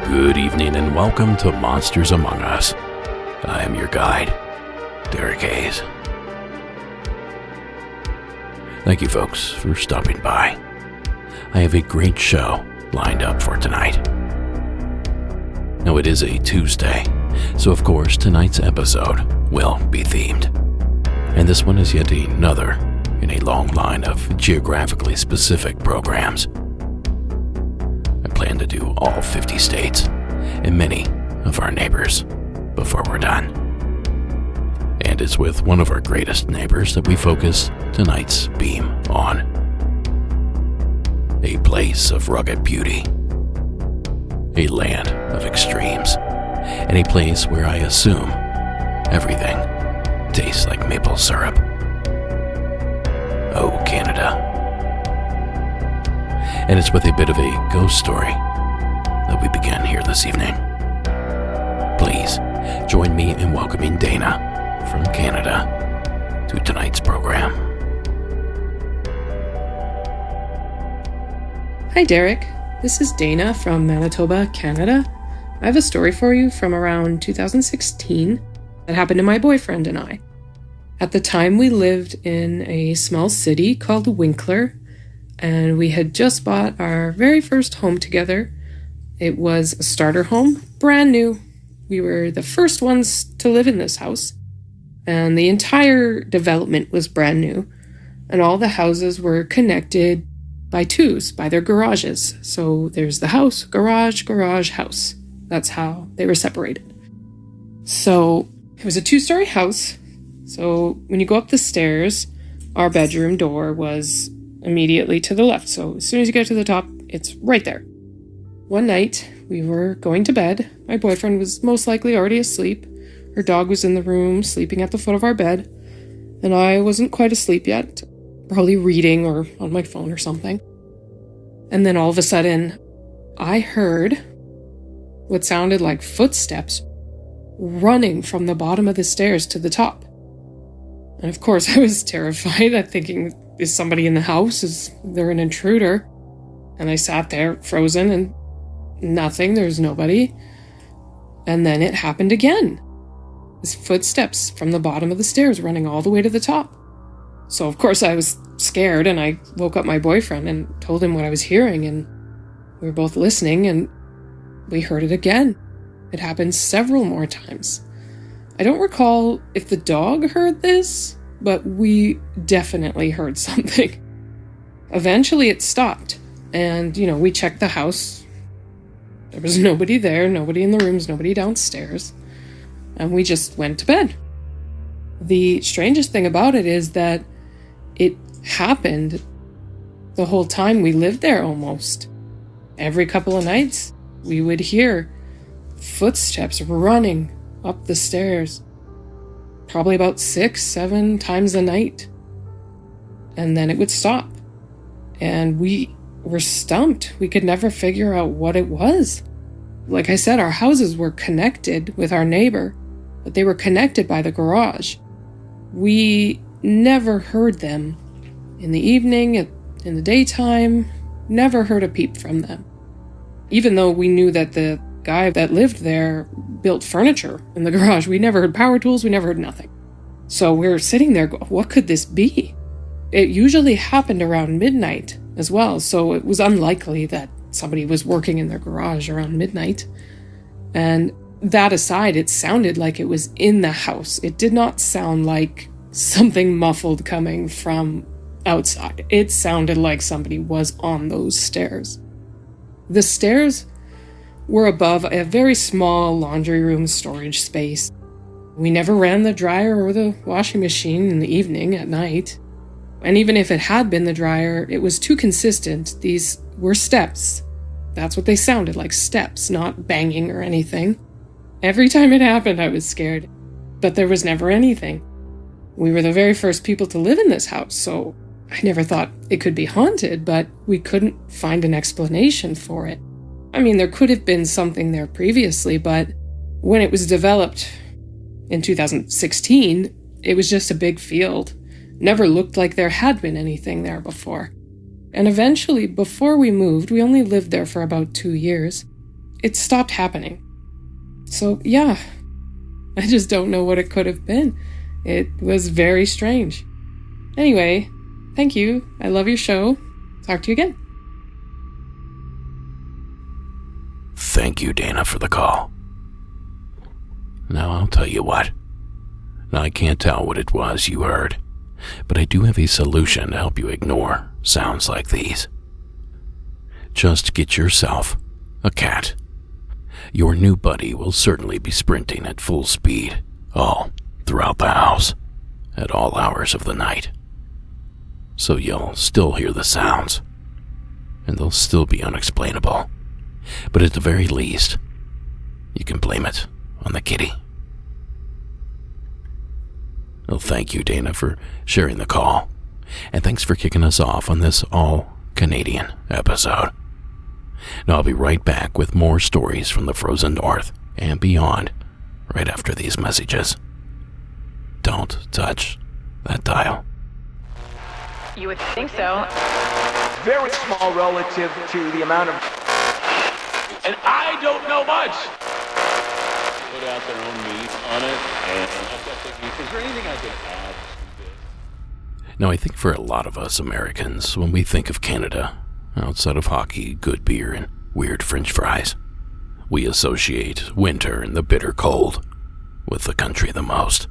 Good evening and welcome to Monsters Among Us. I am your guide, Derek Hayes. Thank you folks for stopping by. I have a great show lined up for tonight. Now it is a Tuesday, so of course tonight's episode will be themed. And this one is yet another in a long line of geographically specific programs. I plan to do all 50 states and many of our neighbors before we're done. And it's with one of our greatest neighbors that we focus tonight's beam on. A place of rugged beauty, a land of extremes, and a place where I assume everything tastes like maple syrup. Oh, Canada. And it's with a bit of a ghost story that we begin here this evening. Please join me in welcoming Dana from Canada to tonight's program. Hi Derek, this is Dana from Manitoba, Canada. I have a story for you from around 2016 that happened to my boyfriend and I. At the time we lived in a small city called Winkler, and we had just bought our very first home together. It was a starter home, brand new. We were the first ones to live in this house, and the entire development was brand new, and all the houses were connected by twos, by their garages. So there's the house, garage, garage, house. That's how they were separated. So it was a 2-story house. So when you go up the stairs, our bedroom door was immediately to the left. So as soon as you get to the top, it's right there. One night, we were going to bed. My boyfriend was most likely already asleep. Our dog was in the room, sleeping at the foot of our bed. And I wasn't quite asleep yet, probably reading or on my phone or something. And then all of a sudden, I heard what sounded like footsteps running from the bottom of the stairs to the top. And of course, I was terrified. I'm thinking, is somebody in the house? Is there an intruder? And I sat there frozen and nothing. There's nobody. And then it happened again. His footsteps from the bottom of the stairs running all the way to the top. So of course I was scared and I woke up my boyfriend and told him what I was hearing, and we were both listening and we heard it again. It happened several more times. I don't recall if the dog heard this, but we definitely heard something. Eventually it stopped, and, we checked the house. There was nobody there, nobody in the rooms, nobody downstairs, and we just went to bed. The strangest thing about it is that it happened the whole time we lived there almost. Every couple of nights, we would hear footsteps running up the stairs, probably about 6-7 times a night. And then it would stop. And we were stumped. We could never figure out what it was. Like I said, our houses were connected with our neighbor, but they were connected by the garage. We never heard them in the evening, in the daytime, never heard a peep from them. Even though we knew that the guy that lived there built furniture in the garage, we never heard power tools, we never heard nothing. So we're sitting there going, what could this be? It usually happened around midnight as well, so it was unlikely that somebody was working in their garage around midnight. And that aside, it sounded like it was in the house. It did not sound like something muffled coming from outside. It sounded like somebody was on those stairs. The stairs were above a very small laundry room storage space. We never ran the dryer or the washing machine in the evening at night. And even if it had been the dryer, it was too consistent. These were steps. That's what they sounded like, steps, not banging or anything. Every time it happened, I was scared. But there was never anything. We were the very first people to live in this house, so I never thought it could be haunted, but we couldn't find an explanation for it. I mean, there could have been something there previously, but when it was developed in 2016, it was just a big field. Never looked like there had been anything there before. And eventually, before we moved, we only lived there for about 2 years, it stopped happening. So yeah, I just don't know what it could have been. It was very strange. Anyway, thank you. I love your show. Talk to you again. Thank you, Dana, for the call. Now, I'll tell you what. Now, I can't tell what it was you heard, but I do have a solution to help you ignore sounds like these. Just get yourself a cat. Your new buddy will certainly be sprinting at full speed all throughout the house at all hours of the night. So you'll still hear the sounds, and they'll still be unexplainable. But at the very least, you can blame it on the kitty. Well, thank you, Dana, for sharing the call, and thanks for kicking us off on this all-Canadian episode. Now, I'll be right back with more stories from the frozen north and beyond right after these messages. Don't touch that dial. You would think so. Very small relative to the amount of... And I don't know much. Put out their own meat on it, and I've got thinking, is there anything I can add to this? Now, I think for a lot of us Americans, when we think of Canada, outside of hockey, good beer, and weird French fries, we associate winter and the bitter cold with the country the most.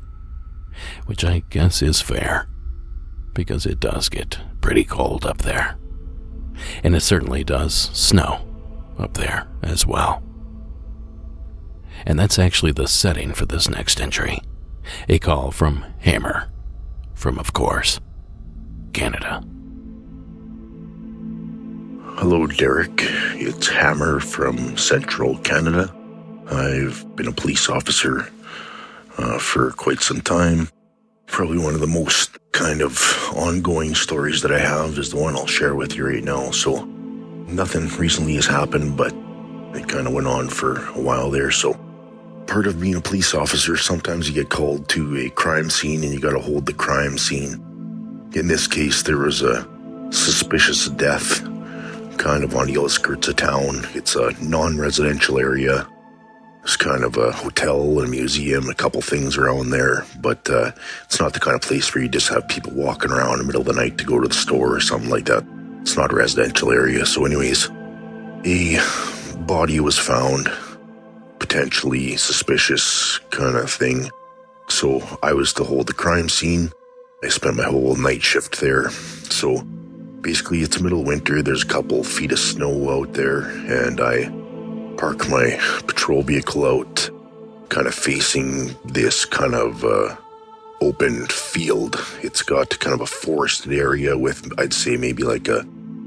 Which I guess is fair, because it does get pretty cold up there. And it certainly does snow up there as well. And that's actually the setting for this next entry. A call from Hammer, from, of course, Canada. Hello, Derek. It's Hammer from Central Canada. I've been a police officer for quite some time. Probably one of the most kind of ongoing stories that I have is the one I'll share with you right now. So nothing recently has happened, but it kind of went on for a while there. So part of being a police officer, sometimes you get called to a crime scene and you got to hold the crime scene. In this case, there was a suspicious death kind of on the outskirts of town. It's a non-residential area. It's kind of a hotel and a museum, a couple things around there, but it's not the kind of place where you just have people walking around in the middle of the night to go to the store or something like that. It's not a residential area. So anyways, a body was found, potentially suspicious kind of thing. So I was to hold the crime scene. I spent my whole night shift there. So basically it's middle of winter. There's a couple feet of snow out there, and I park my patrol vehicle out kind of facing this kind of open field. It's got kind of a forested area with, I'd say, maybe like a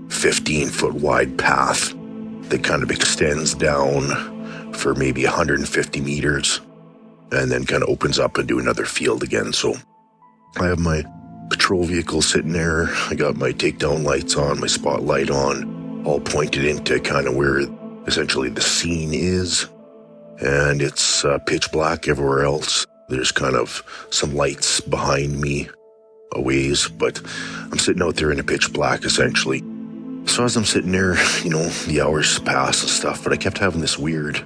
15-foot wide path that kind of extends down for maybe 150 meters and then kind of opens up into another field again. So I have my patrol vehicle sitting there. I got my takedown lights on, my spotlight on, all pointed into kind of where essentially the scene is, and it's pitch black everywhere else. There's kind of some lights behind me a ways, but I'm sitting out there in the pitch black essentially. So as I'm sitting there, the hours pass and stuff, but I kept having this weird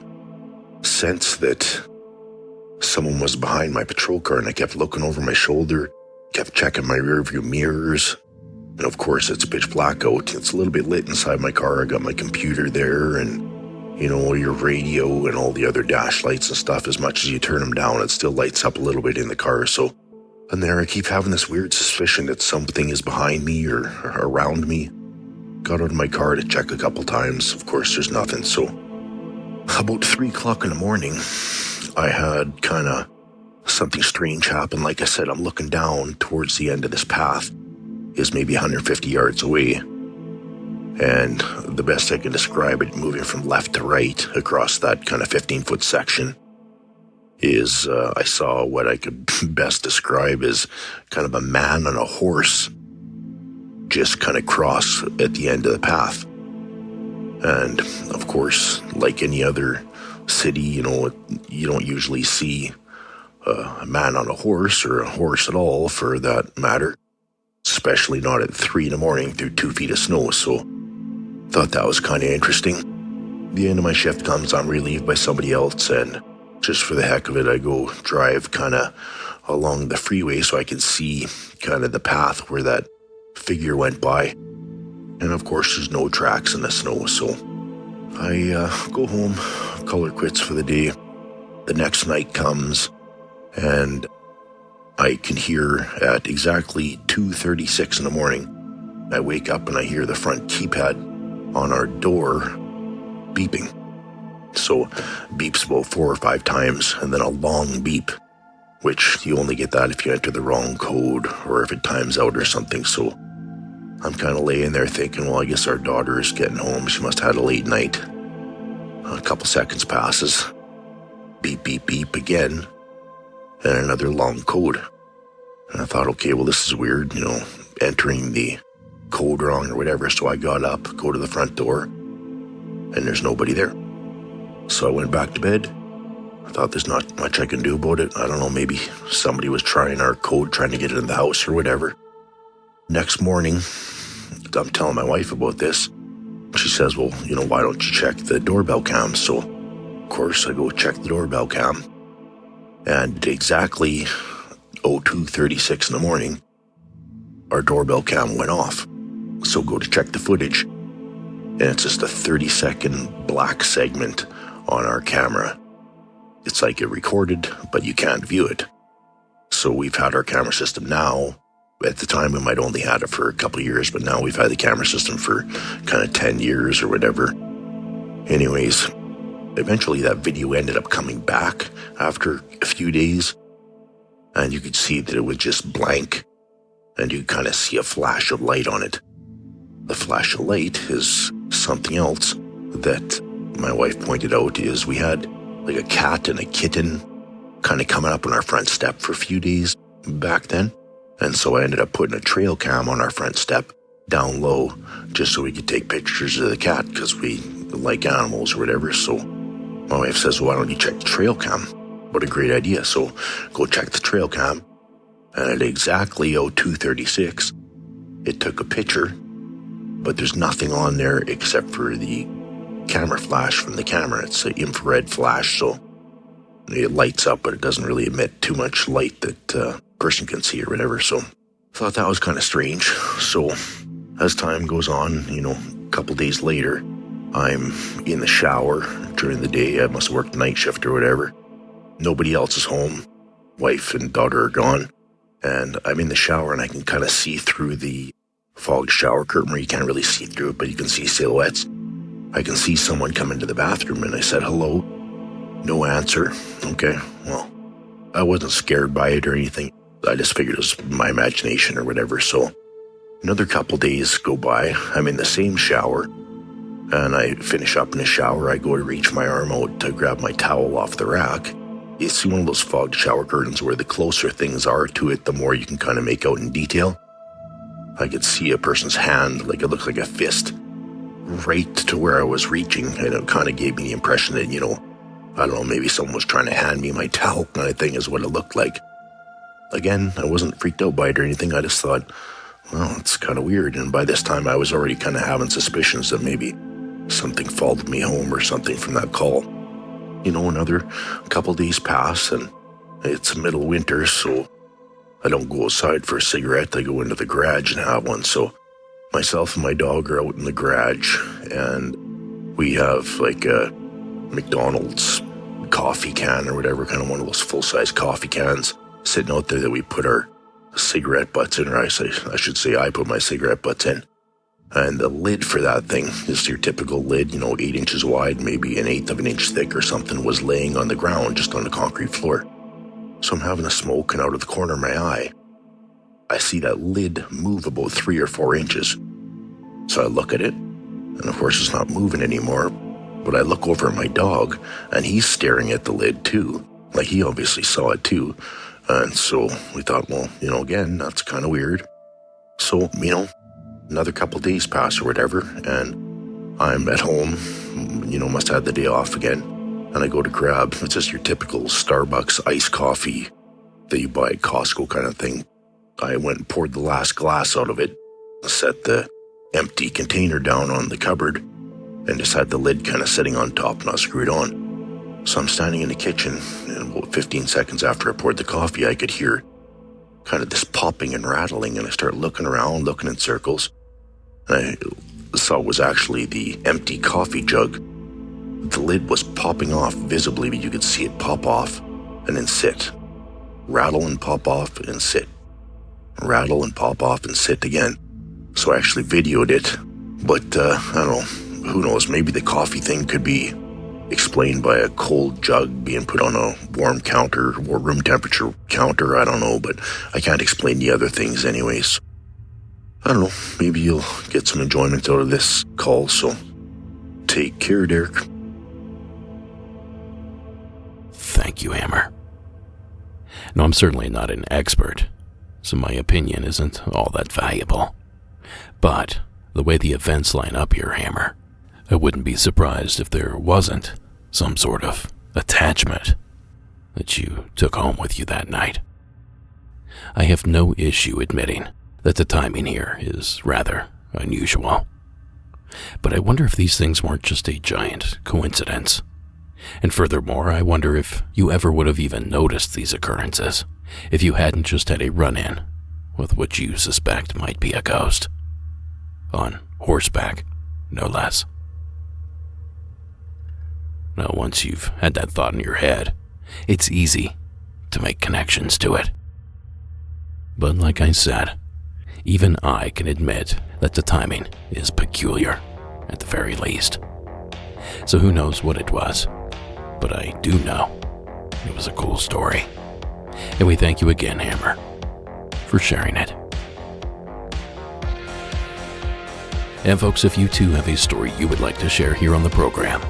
sense that someone was behind my patrol car, and I kept looking over my shoulder, kept checking my rearview mirrors. And of course, it's pitch black out. It's a little bit lit inside my car. I got my computer there and, your radio and all the other dash lights and stuff. As much as you turn them down, it still lights up a little bit in the car. So And there I keep having this weird suspicion that something is behind me or around me. Got out of my car to check a couple times. Of course, there's nothing. So about 3 o'clock in the morning, I had kind of something strange happen. Like I said, I'm looking down towards the end of this path. Is maybe 150 yards away. And the best I can describe it, moving from left to right across that kind of 15-foot section, is I saw what I could best describe as kind of a man on a horse just kind of cross at the end of the path. And of course, like any other city, you don't usually see a man on a horse or a horse at all for that matter, especially not at 3 in the morning through 2 feet of snow. So thought that was kind of interesting. The end of my shift comes, I'm relieved by somebody else, and just for the heck of it, I go drive kind of along the freeway so I can see kind of the path where that figure went by. And of course, there's no tracks in the snow, so I go home, call her quits for the day. The next night comes, and I can hear at exactly 2:36 in the morning, I wake up and I hear the front keypad on our door beeping. So beeps about 4 or 5 times, and then a long beep, which you only get that if you enter the wrong code or if it times out or something. So I'm kind of laying there thinking, well, I guess our daughter is getting home. She must have had a late night. A couple seconds passes. Beep, beep, beep again. And another long code. And I thought, okay, well, this is weird, entering the code wrong or whatever. So I got up, go to the front door, and there's nobody there. So I went back to bed. I thought there's not much I can do about it. I don't know, maybe somebody was trying our code, trying to get it in the house or whatever. Next morning, I'm telling my wife about this. She says, well, why don't you check the doorbell cam? So, of course, I go check the doorbell cam. And exactly 02:36 in the morning, our doorbell cam went off. So go to check the footage. And it's just a 30-second black segment on our camera. It's like it recorded, but you can't view it. So we've had our camera system now. At the time, we might only had it for a couple of years, but now we've had the camera system for kind of 10 years or whatever. Anyways, eventually that video ended up coming back after a few days, and you could see that it was just blank, and you kind of see a flash of light on it. The flash of light is something else that my wife pointed out is we had like a cat and a kitten kind of coming up on our front step for a few days back then. And so I ended up putting a trail cam on our front step down low just so we could take pictures of the cat because we like animals or whatever. So my wife says, well, why don't you check the trail cam? What a great idea. So go check the trail cam. And at exactly 02:36, it took a picture, but there's nothing on there except for the camera flash from the camera. It's an infrared flash, so it lights up, but it doesn't really emit too much light that a person can see or whatever. So I thought that was kind of strange. So as time goes on, a couple days later, I'm in the shower during the day. I must have worked night shift or whatever. Nobody else is home. Wife and daughter are gone. And I'm in the shower and I can kind of see through the fogged shower curtain where you can't really see through it, but you can see silhouettes. I can see someone come into the bathroom and I said, hello. No answer. Okay, well, I wasn't scared by it or anything. I just figured it was my imagination or whatever. So another couple days go by. I'm in the same shower and I finish up in the shower. I go to reach my arm out to grab my towel off the rack. You see one of those fogged shower curtains where the closer things are to it, the more you can kind of make out in detail. I could see a person's hand, like it looked like a fist, right to where I was reaching. And it kind of gave me the impression that, I don't know, maybe someone was trying to hand me my towel kind of thing is what it looked like. Again, I wasn't freaked out by it or anything. I just thought, well, it's kind of weird. And by this time, I was already kind of having suspicions that maybe something followed me home or something from that call. Another couple days pass and it's middle of winter, so I don't go outside for a cigarette. I go into the garage and have one. So myself and my dog are out in the garage and we have like a McDonald's coffee can or whatever, kind of one of those full-size coffee cans sitting out there that we put our cigarette butts in, or I should say I put my cigarette butts in. And the lid for that thing, just your typical lid, 8 inches wide, maybe 1/8 of an inch thick or something, was laying on the ground, just on the concrete floor. So I'm having a smoke, and out of the corner of my eye, I see that lid move about 3 or 4 inches. So I look at it, and of course it's not moving anymore, but I look over at my dog, and he's staring at the lid too. Like, he obviously saw it too. And so we thought, well, again, that's kind of weird. So, another couple days pass or whatever, and I'm at home, must have had the day off again, and I go to grab, it's just your typical Starbucks iced coffee that you buy at Costco kind of thing. I went and poured the last glass out of it, set the empty container down on the cupboard, and just had the lid kind of sitting on top, not screwed on. So I'm standing in the kitchen, and about 15 seconds after I poured the coffee, I could hear kind of this popping and rattling, and I start looking around, looking in circles, and I saw it was actually the empty coffee jug. The lid was popping off visibly, but you could see it pop off and then sit. Rattle and pop off and sit. Rattle and pop off and sit again. So I actually videoed it, but I don't know, who knows, maybe the coffee thing could be explained by a cold jug being put on a warm counter or room temperature counter, I don't know, but I can't explain the other things anyways. I don't know, maybe you'll get some enjoyment out of this call, so take care, Derek. Thank you, Hammer. No, I'm certainly not an expert, so my opinion isn't all that valuable. But the way the events line up here, Hammer, I wouldn't be surprised if there wasn't some sort of attachment that you took home with you that night. I have no issue admitting that the timing here is rather unusual. But I wonder if these things weren't just a giant coincidence. And furthermore, I wonder if you ever would have even noticed these occurrences if you hadn't just had a run-in with what you suspect might be a ghost. On horseback, no less. Now, once you've had that thought in your head, it's easy to make connections to it. But like I said, even I can admit that the timing is peculiar, at the very least. So who knows what it was, but I do know it was a cool story. And we thank you again, Hammer, for sharing it. And folks, if you too have a story you would like to share here on the program,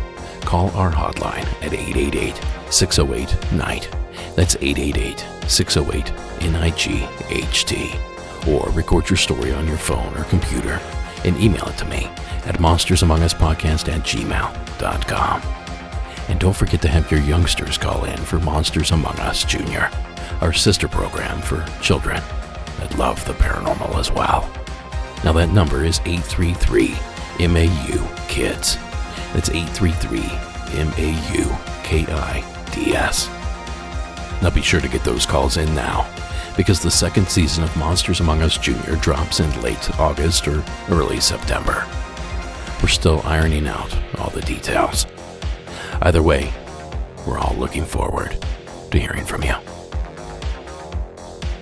call our hotline at 888-608-NIGHT. That's 888-608-NIGHT. Or record your story on your phone or computer and email it to me at monstersamonguspodcast@gmail.com. And don't forget to have your youngsters call in for Monsters Among Us Jr., our sister program for children that love the paranormal as well. Now that number is 833-MAU-KIDS. That's 833-MAU-KIDS. Now be sure to get those calls in now, because the second season of Monsters Among Us Jr. drops in late August or early September. We're still ironing out all the details. Either way, we're all looking forward to hearing from you.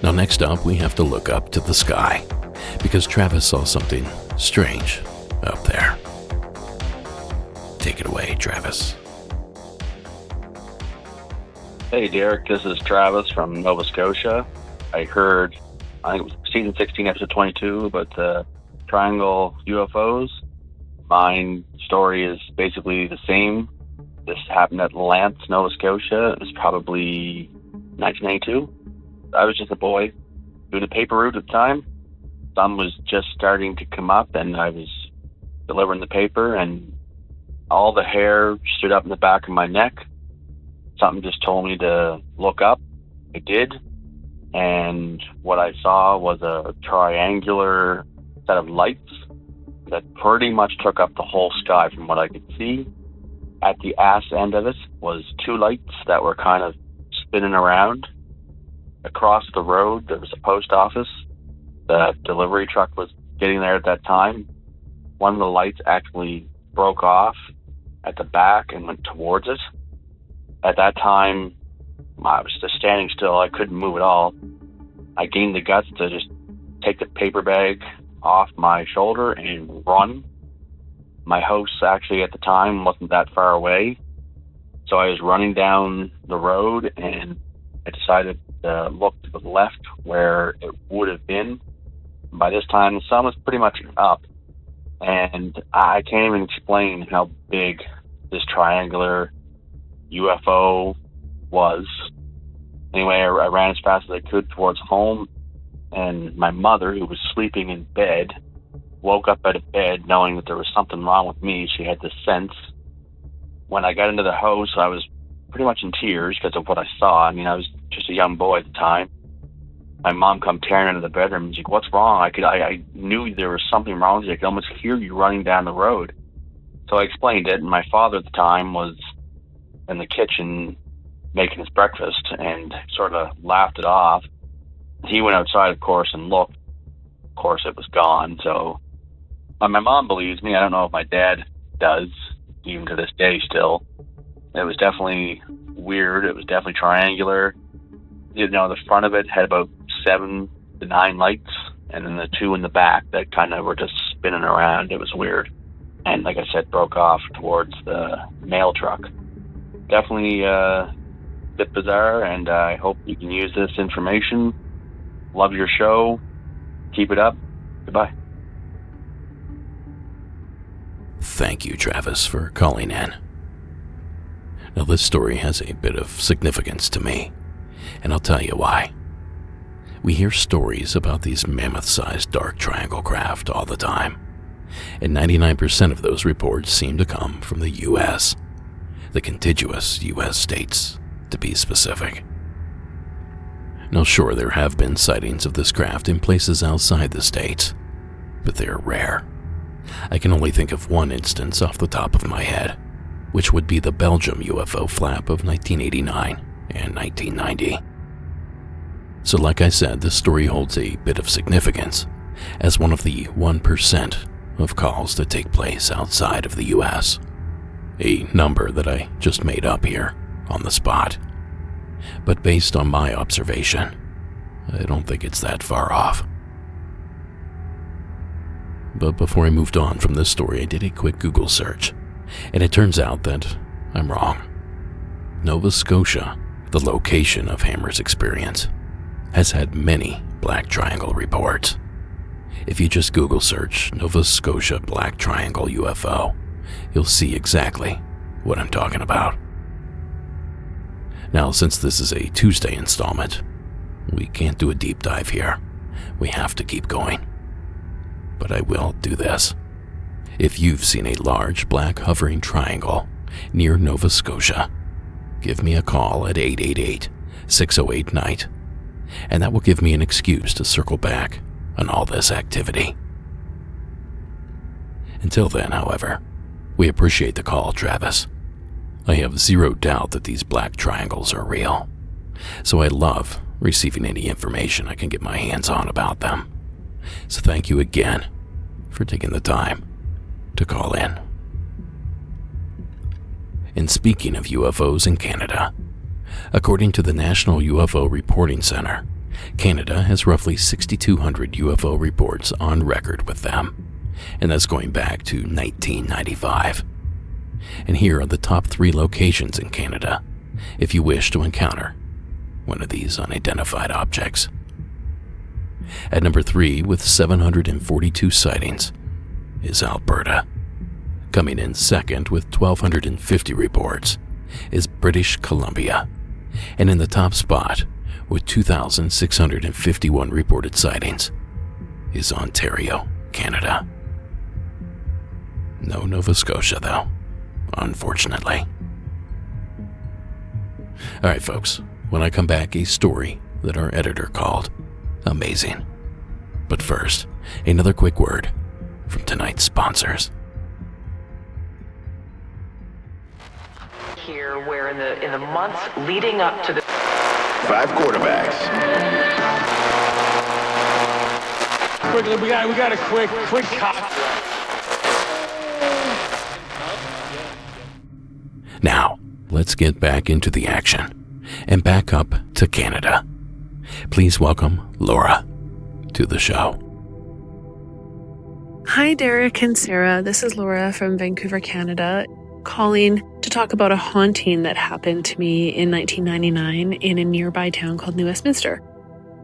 Now next up, we have to look up to the sky, because Travis saw something strange up there. Take it away, Travis. Hey, Derek, this is Travis from Nova Scotia. I think it was season 16, episode 22, about the triangle UFOs. My story is basically the same. This happened at Lance, Nova Scotia. It was probably 1992. I was just a boy doing a paper route at the time. Sun was just starting to come up, and I was delivering the paper, and all the hair stood up in the back of my neck. Something just told me to look up. I did, and what I saw was a triangular set of lights that pretty much took up the whole sky from what I could see. At the ass end of it was two lights that were kind of spinning around. Across the road, there was a post office. The delivery truck was getting there at that time. One of the lights actually broke off at the back and went towards it. At that time, I was just standing still. I couldn't move at all. I gained the guts to just take the paper bag off my shoulder and run. My house actually at the time wasn't that far away, so I was running down the road, and I decided to look to the left where it would have been. By this time, the sun was pretty much up, and I can't even explain how big this triangular UFO was. Anyway, I ran as fast as I could towards home, and my mother, who was sleeping in bed, woke up out of bed knowing that there was something wrong with me. She had this sense. When I got into the house, I was pretty much in tears because of what I saw. I mean, I was just a young boy at the time. My mom come tearing into the bedroom and she's like, "What's wrong?" I knew there was something wrong with you. I could almost hear you running down the road. So I explained it, and my father at the time was in the kitchen making his breakfast and sort of laughed it off. He went outside, of course, and looked. Of course, it was gone. So my mom believes me. I don't know if my dad does, even to this day still. It was definitely weird. It was definitely triangular. You know, the front of it had about 7 to 9 lights, and then the 2 in the back that kind of were just spinning around. It was weird. And like I said, broke off towards the mail truck. Definitely a bit bizarre, and I hope you can use this information. Love your show. Keep it up. Goodbye. Thank you, Travis, for calling in. Now, this story has a bit of significance to me, and I'll tell you why. We hear stories about these mammoth-sized dark triangle craft all the time, and 99% of those reports seem to come from the U.S., the contiguous U.S. states, to be specific. Now, sure, there have been sightings of this craft in places outside the states, but they're rare. I can only think of one instance off the top of my head, which would be the Belgium UFO flap of 1989 and 1990. So like I said, this story holds a bit of significance as one of the 1% of calls that take place outside of the US, a number that I just made up here on the spot. But based on my observation, I don't think it's that far off. But before I moved on from this story, I did a quick Google search, and it turns out that I'm wrong. Nova Scotia, the location of Hammer's experience, has had many Black Triangle reports. If you just Google search Nova Scotia Black Triangle UFO, you'll see exactly what I'm talking about. Now, since this is a Tuesday installment, we can't do a deep dive here. We have to keep going. But I will do this. If you've seen a large black hovering triangle near Nova Scotia, give me a call at 888-608-NIGHT, and that will give me an excuse to circle back on all this activity. Until then, however, we appreciate the call, Travis. I have zero doubt that these black triangles are real, so I love receiving any information I can get my hands on about them. So thank you again for taking the time to call in. And speaking of UFOs in Canada, according to the National UFO Reporting Center, Canada has roughly 6,200 UFO reports on record with them, and that's going back to 1995. And here are the top 3 locations in Canada if you wish to encounter one of these unidentified objects. At number 3, with 742 sightings, is Alberta. Coming in second with 1,250 reports is British Columbia. And in the top spot, with 2,651 reported sightings, is Ontario, Canada. No Nova Scotia, though, unfortunately. Alright, folks, when I come back, a story that our editor called amazing. But first, another quick word from tonight's sponsors. Here, where in the months leading up to the 5 quarterbacks. Quickly, we got a quick cut. Now, let's get back into the action and back up to Canada. Please welcome Laura to the show. Hi, Derek and Sarah. This is Laura from Vancouver, Canada, calling to talk about a haunting that happened to me in 1999 in a nearby town called New Westminster.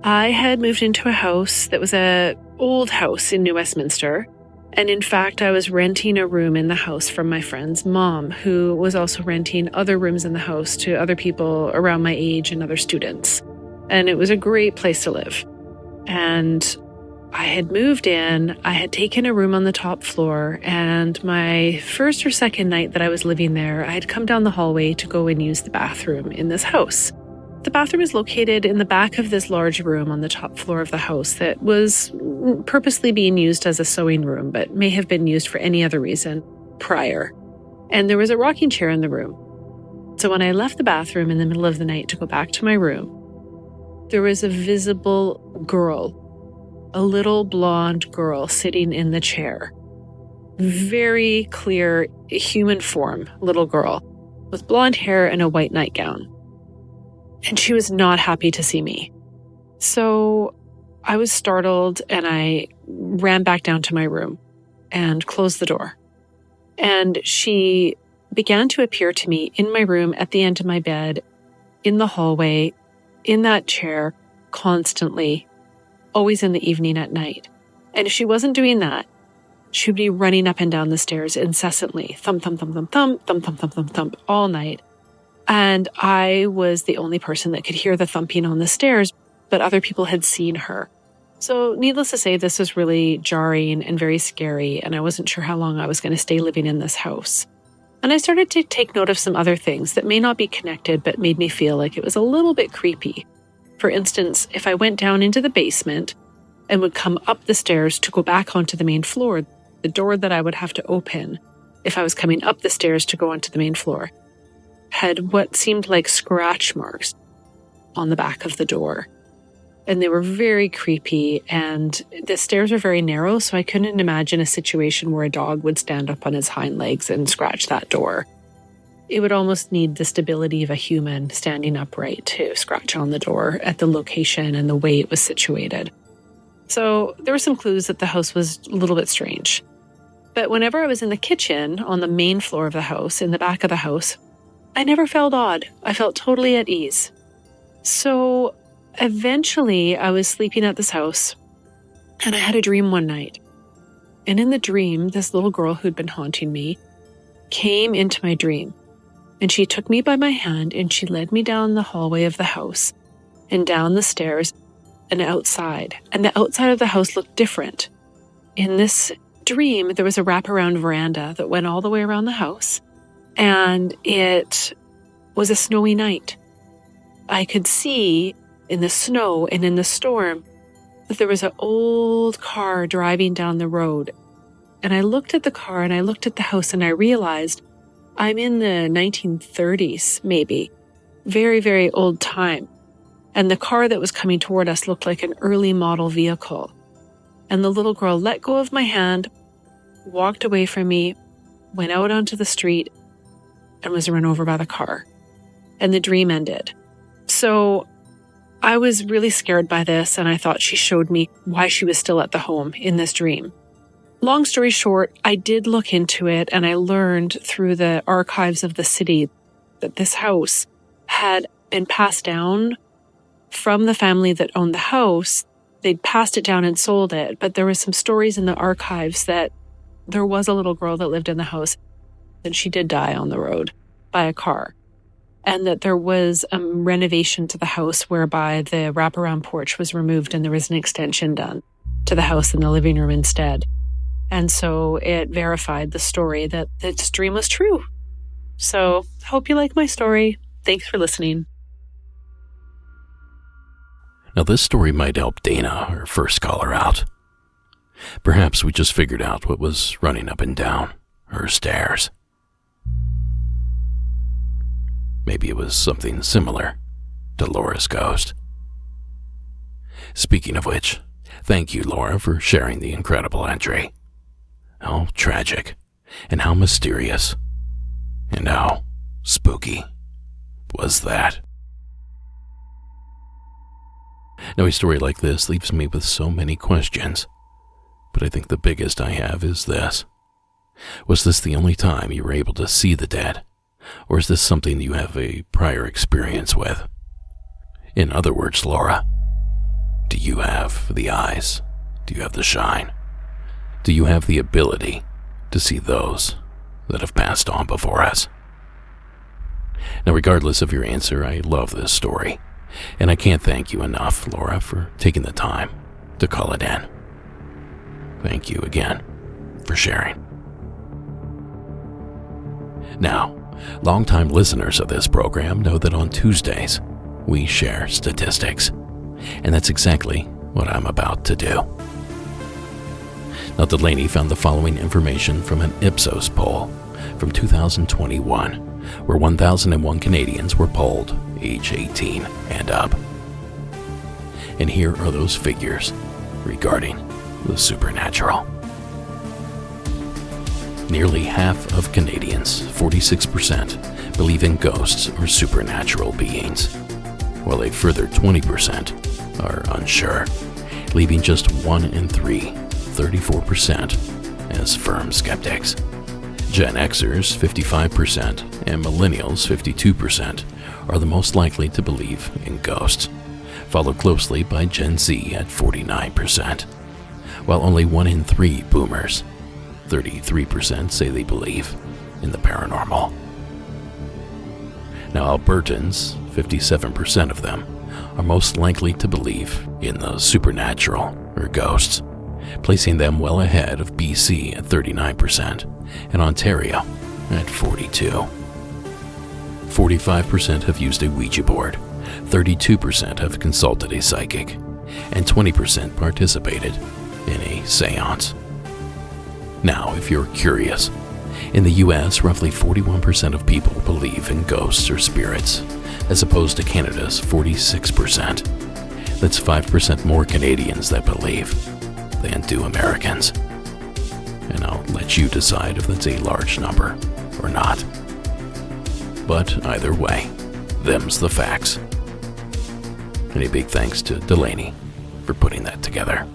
I had moved into a house that was an old house in New Westminster. And in fact, I was renting a room in the house from my friend's mom, who was also renting other rooms in the house to other people around my age and other students. And it was a great place to live. And I had moved in, I had taken a room on the top floor, and my first or second night that I was living there, I had come down the hallway to go and use the bathroom in this house. The bathroom is located in the back of this large room on the top floor of the house that was purposely being used as a sewing room, but may have been used for any other reason prior. And there was a rocking chair in the room. So when I left the bathroom in the middle of the night to go back to my room, there was a visible girl, a little blonde girl sitting in the chair. Very clear human form, little girl, with blonde hair and a white nightgown. And she was not happy to see me. So I was startled and I ran back down to my room and closed the door. And she began to appear to me in my room, at the end of my bed, in the hallway, in that chair, constantly, always in the evening at night. And if she wasn't doing that, she would be running up and down the stairs incessantly, thump, thump, thump, thump, thump, thump, thump, thump, thump, thump, all night. And I was the only person that could hear the thumping on the stairs, but other people had seen her. So needless to say, this was really jarring and very scary, and I wasn't sure how long I was going to stay living in this house. And I started to take note of some other things that may not be connected, but made me feel like it was a little bit creepy. For instance, if I went down into the basement and would come up the stairs to go back onto the main floor, the door that I would have to open, if I was coming up the stairs to go onto the main floor, had what seemed like scratch marks on the back of the door. And they were very creepy, and the stairs were very narrow, so I couldn't imagine a situation where a dog would stand up on his hind legs and scratch that door. It would almost need the stability of a human standing upright to scratch on the door at the location and the way it was situated. So there were some clues that the house was a little bit strange. But whenever I was in the kitchen on the main floor of the house, in the back of the house, I never felt odd. I felt totally at ease. So eventually I was sleeping at this house and I had a dream one night. And in the dream, this little girl who'd been haunting me came into my dream. And she took me by my hand and she led me down the hallway of the house and down the stairs and outside. And the outside of the house looked different. In this dream, there was a wraparound veranda that went all the way around the house. And it was a snowy night. I could see in the snow and in the storm that there was an old car driving down the road. And I looked at the car and I looked at the house and I realized I'm in the 1930s, maybe. Very, very old time. And the car that was coming toward us looked like an early model vehicle. And the little girl let go of my hand, walked away from me, went out onto the street, and was run over by the car. And the dream ended. So I was really scared by this, and I thought she showed me why she was still at the home in this dream. Long story short, I did look into it, and I learned through the archives of the city that this house had been passed down from the family that owned the house. They'd passed it down and sold it, but there were some stories in the archives that there was a little girl that lived in the house, and she did die on the road by a car. And that there was a renovation to the house whereby the wraparound porch was removed and there was an extension done to the house in the living room instead. And so it verified the story that this dream was true. So hope you like my story. Thanks for listening. Now this story might help Dana, our first caller, out. Perhaps we just figured out what was running up and down her stairs. Maybe it was something similar to Laura's ghost. Speaking of which, thank you, Laura, for sharing the incredible entry. How tragic, and how mysterious, and how spooky was that? Now, a story like this leaves me with so many questions, but I think the biggest I have is this. Was this the only time you were able to see the dead, or is this something you have a prior experience with? In other words, Laura, do you have the eyes? Do you have the shine? Do you have the ability to see those that have passed on before us? Now, regardless of your answer, I love this story, and I can't thank you enough, Laura, for taking the time to call it in. Thank you again for sharing. Now, longtime listeners of this program know that on Tuesdays, we share statistics, and that's exactly what I'm about to do. Now, Delaney found the following information from an Ipsos poll from 2021, where 1,001 Canadians were polled age 18 and up. And here are those figures regarding the supernatural. Nearly half of Canadians, 46%, believe in ghosts or supernatural beings, while a further 20% are unsure, leaving just 1 in 3, 34%, as firm skeptics. Gen Xers, 55%, and Millennials, 52%, are the most likely to believe in ghosts, followed closely by Gen Z at 49%, while only 1 in 3 Boomers, 33%, say they believe in the paranormal. Now, Albertans, 57% of them, are most likely to believe in the supernatural or ghosts, placing them well ahead of BC at 39% and Ontario at 42%. 45% have used a Ouija board, 32% have consulted a psychic, and 20% participated in a seance. Now, if you're curious, in the US, roughly 41% of people believe in ghosts or spirits, as opposed to Canada's 46%. That's 5% more Canadians that believe than do Americans. And I'll let you decide if that's a large number or not. But either way, them's the facts. And a big thanks to Delaney for putting that together.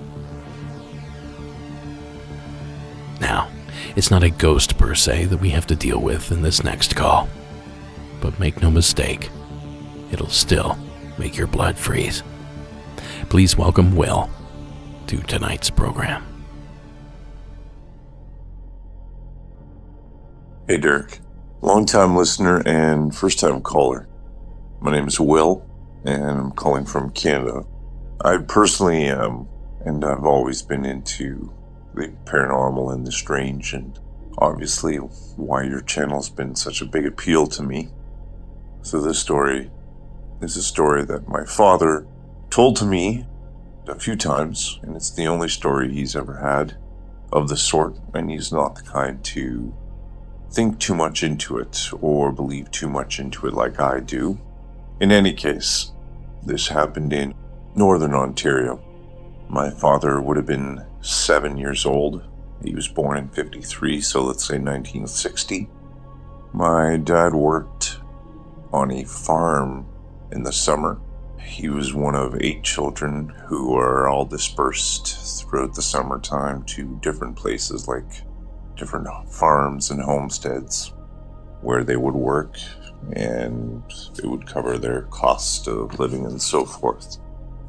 Now, it's not a ghost per se that we have to deal with in this next call. But make no mistake, it'll still make your blood freeze. Please welcome Will to tonight's program. Hey Derek, long-time listener and first-time caller. My name is Will, and I'm calling from Canada. I personally am, and I've always been into the paranormal and the strange, and obviously why your channel's been such a big appeal to me. So this story is a story that my father told to me a few times, and it's the only story he's ever had of the sort, and he's not the kind to think too much into it or believe too much into it like I do. In any case, this happened in Northern Ontario. My father would have been 7 years old. He was born in 53, so let's say 1960. My dad worked on a farm in the summer. He was one of 8 children who are all dispersed throughout the summertime to different places, like different farms and homesteads where they would work, and it would cover their cost of living and so forth.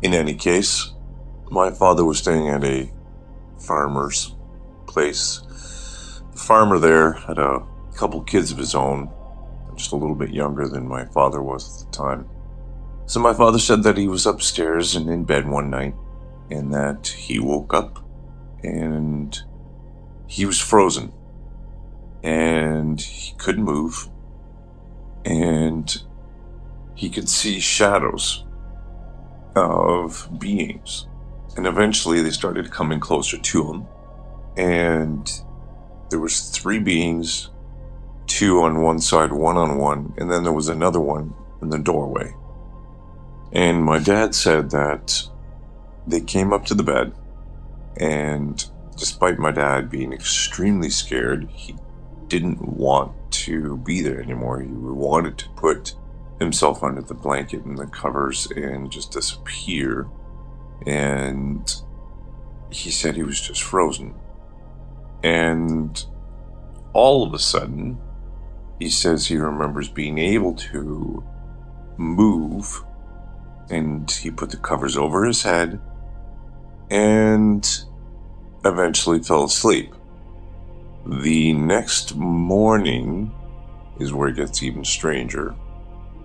In any case, my father was staying at a farmer's place. The farmer there had a couple kids of his own, just a little bit younger than my father was at the time. So my father said that he was upstairs and in bed one night, and that he woke up and he was frozen and he couldn't move, and he could see shadows of beings, and eventually they started coming closer to him, and there was 3 beings, 2 on one side, 1 on one, and then there was another one in the doorway. And my dad said that they came up to the bed, and despite my dad being extremely scared, he didn't want to be there anymore. He wanted to put himself under the blanket and the covers and just disappear. and he said he was just frozen. And all of a sudden, he says he remembers being able to move, and he put the covers over his head and eventually fell asleep. The next morning is where it gets even stranger.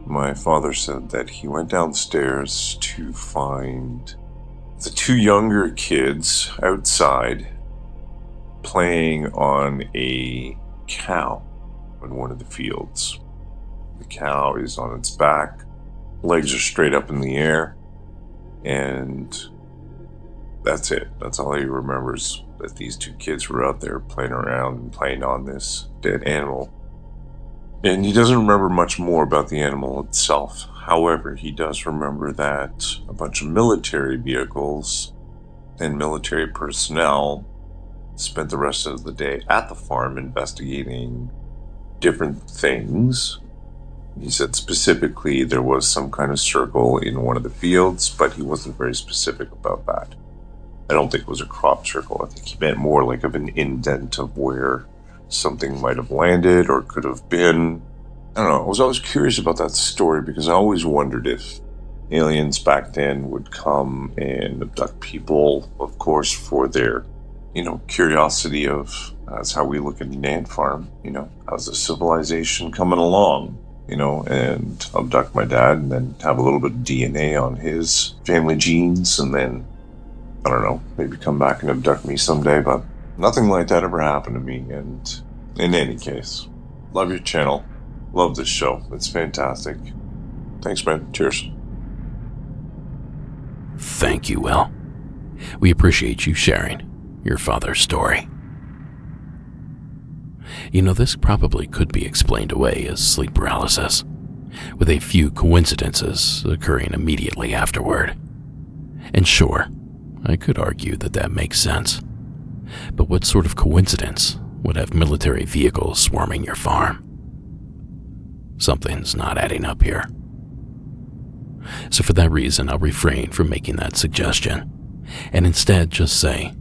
My father said that he went downstairs to find the two younger kids outside playing on a cow in one of the fields. The cow is on its back, legs are straight up in the air, and that's it. That's all he remembers, that these two kids were out there playing around and playing on this dead animal. And he doesn't remember much more about the animal itself. However, he does remember that a bunch of military vehicles and military personnel spent the rest of the day at the farm investigating different things. He said specifically there was some kind of circle in one of the fields, but he wasn't very specific about that. I don't think it was a crop circle. I think he meant more like of an indent of where something might have landed or could have been. I don't know. I was always curious about that story because I always wondered if aliens back then would come and abduct people, of course, for their, curiosity of, that's how we look at an ant farm, how's the civilization coming along, and abduct my dad and then have a little bit of DNA on his family genes and then, I don't know, maybe come back and abduct me someday, but nothing like that ever happened to me. And in any case, love your channel. Love this show. It's fantastic. Thanks, man. Cheers. Thank you, Will. We appreciate you sharing your father's story. This probably could be explained away as sleep paralysis, with a few coincidences occurring immediately afterward. And sure, I could argue that makes sense. But what sort of coincidence would have military vehicles swarming your farm? Something's not adding up here. So for that reason, I'll refrain from making that suggestion, and instead just say,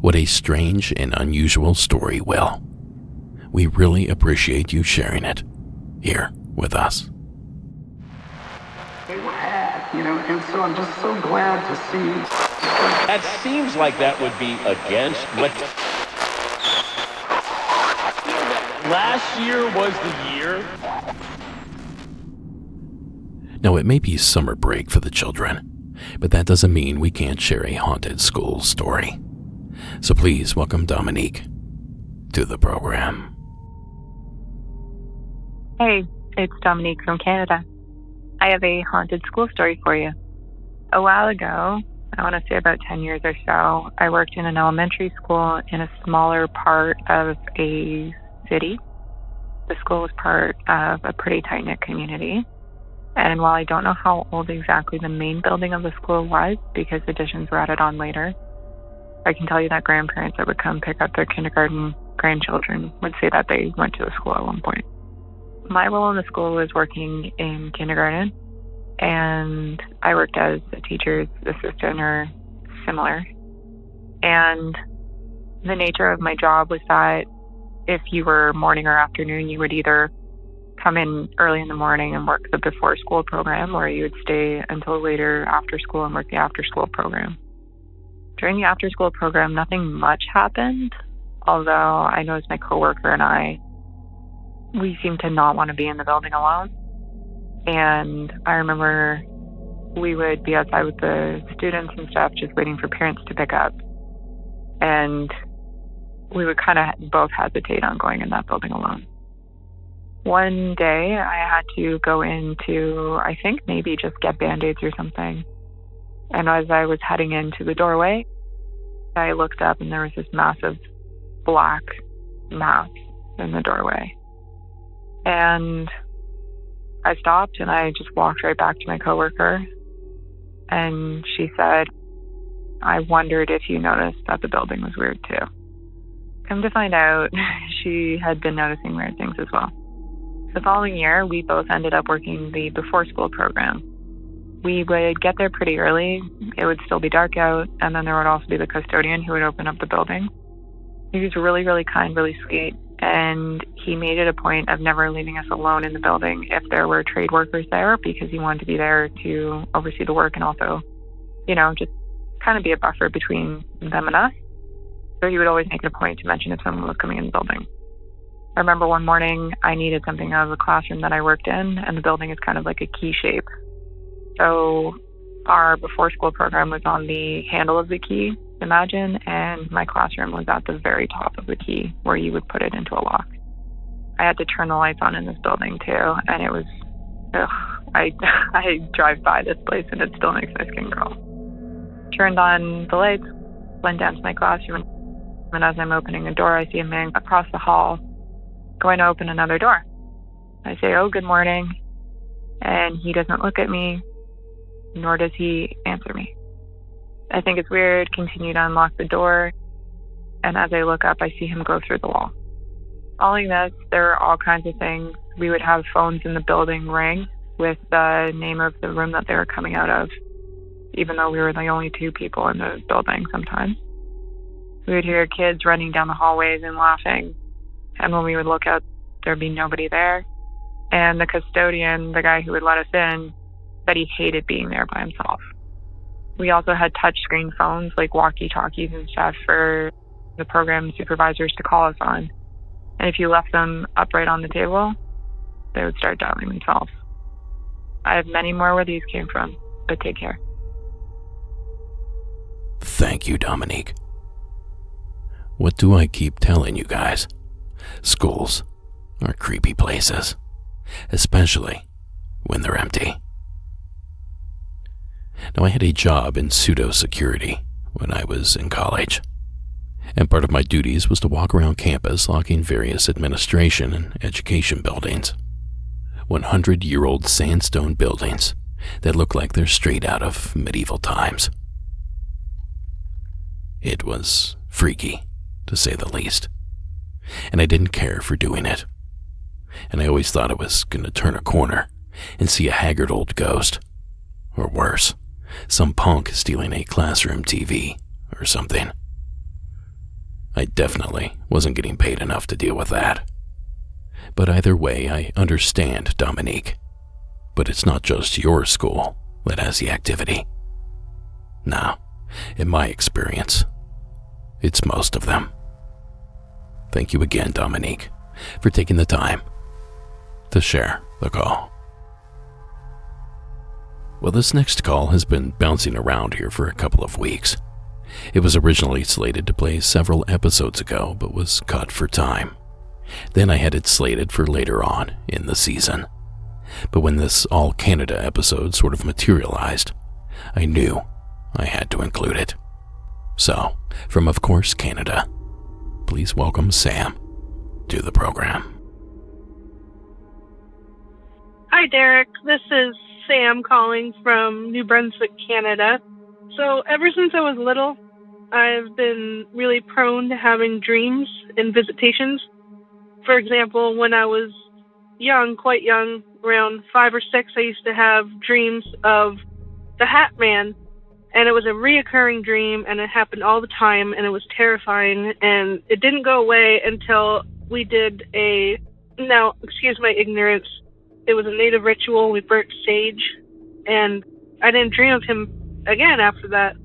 what a strange and unusual story, Will. We really appreciate you sharing it here with us. They had, and so I'm just so glad to see. That seems like that would be against what... Last year was the year. Now, it may be summer break for the children, but that doesn't mean we can't share a haunted school story. So please welcome Dominique to the program. Hey, it's Dominique from Canada. I have a haunted school story for you. A while ago, I want to say about 10 years or so, I worked in an elementary school in a smaller part of a city. The school was part of a pretty tight-knit community. And while I don't know how old exactly the main building of the school was, because additions were added on later, I can tell you that grandparents that would come pick up their kindergarten grandchildren would say that they went to the school at one point. My role in the school was working in kindergarten, and I worked as a teacher's assistant or similar. And the nature of my job was that if you were morning or afternoon, you would either come in early in the morning and work the before school program, or you would stay until later after school and work the after school program. During the after school program, nothing much happened, although I noticed my coworker and we seemed to not want to be in the building alone. And I remember we would be outside with the students and stuff, just waiting for parents to pick up. And we would kind of both hesitate on going in that building alone. One day I had to go into, I think maybe just get Band-Aids or something. And as I was heading into the doorway, I looked up and there was this massive black mass in the doorway. And I stopped and I just walked right back to my coworker. And she said, I wondered if you noticed that the building was weird too. Come to find out, she had been noticing weird things as well. The following year, we both ended up working the before school program. We would get there pretty early. It would still be dark out, and then there would also be the custodian who would open up the building. He was really, really kind, really sweet, and he made it a point of never leaving us alone in the building if there were trade workers there, because he wanted to be there to oversee the work and also, just kind of be a buffer between them and us. So he would always make it a point to mention if someone was coming in the building. I remember one morning I needed something out of the classroom that I worked in, and the building is kind of like a key shape. So our before school program was on the handle of the key, imagine, and my classroom was at the very top of the key where you would put it into a lock. I had to turn the lights on in this building too, and it was, I drive by this place and it still makes my skin crawl. Turned on the lights, went down to my classroom, and as I'm opening a door, I see a man across the hall going to open another door. I say, "Oh, good morning," and he doesn't look at me, nor does he answer me. I think it's weird, continue to unlock the door, and as I look up, I see him go through the wall. Following this, there are all kinds of things. We would have phones in the building ring with the name of the room that they were coming out of, even though we were the only two people in the building sometimes. We would hear kids running down the hallways and laughing, and when we would look out, there'd be nobody there. And the custodian, the guy who would let us in, said he hated being there by himself. We also had touchscreen phones, like walkie-talkies and stuff, for the program supervisors to call us on. And if you left them upright on the table, they would start dialing themselves. I have many more where these came from, but take care. Thank you, Dominique. What do I keep telling you guys? Schools are creepy places, especially when they're empty. Now, I had a job in pseudo-security when I was in college, and part of my duties was to walk around campus locking various administration and education buildings. 100-year-old sandstone buildings that look like they're straight out of medieval times. It was freaky, to say the least, and I didn't care for doing it. And I always thought I was going to turn a corner and see a haggard old ghost, or worse, some punk stealing a classroom TV or something. I definitely wasn't getting paid enough to deal with that. But either way, I understand, Dominique. But it's not just your school that has the activity. No, in my experience, it's most of them. Thank you again, Dominique, for taking the time to share the call. Well, this next call has been bouncing around here for a couple of weeks. It was originally slated to play several episodes ago, but was cut for time. Then I had it slated for later on in the season. But when this All Canada episode sort of materialized, I knew I had to include it. So, from Of Course Canada, please welcome Sam to the program. Hi, Derek. This is Sam calling from New Brunswick, Canada. So ever since I was little, I've been really prone to having dreams and visitations. For example, when I was young, quite young, around 5 or 6, I used to have dreams of the Hat Man. And it was a reoccurring dream, and it happened all the time, and it was terrifying. And it didn't go away until we did now, excuse my ignorance, it was a native ritual. We burnt sage, and I didn't dream of him again after that.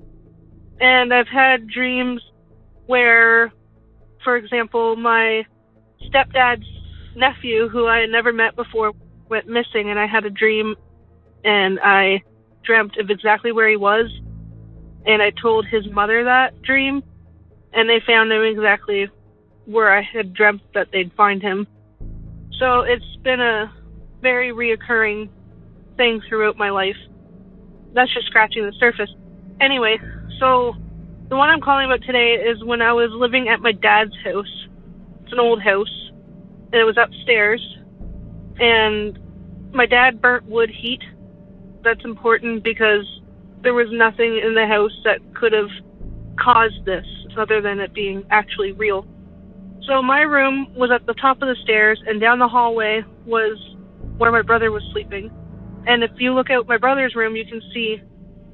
And I've had dreams where, for example, my stepdad's nephew, who I had never met before, went missing, and I had a dream, and I dreamt of exactly where he was, and I told his mother that dream, and they found him exactly where I had dreamt that they'd find him. So it's been a very reoccurring thing throughout my life. That's just scratching the surface. Anyway, so the one I'm calling about today is when I was living at my dad's house. It's an old house, and it was upstairs, and my dad burnt wood heat. That's important because there was nothing in the house that could have caused this other than it being actually real. So my room was at the top of the stairs, and down the hallway was where my brother was sleeping. And if you look out my brother's room, you can see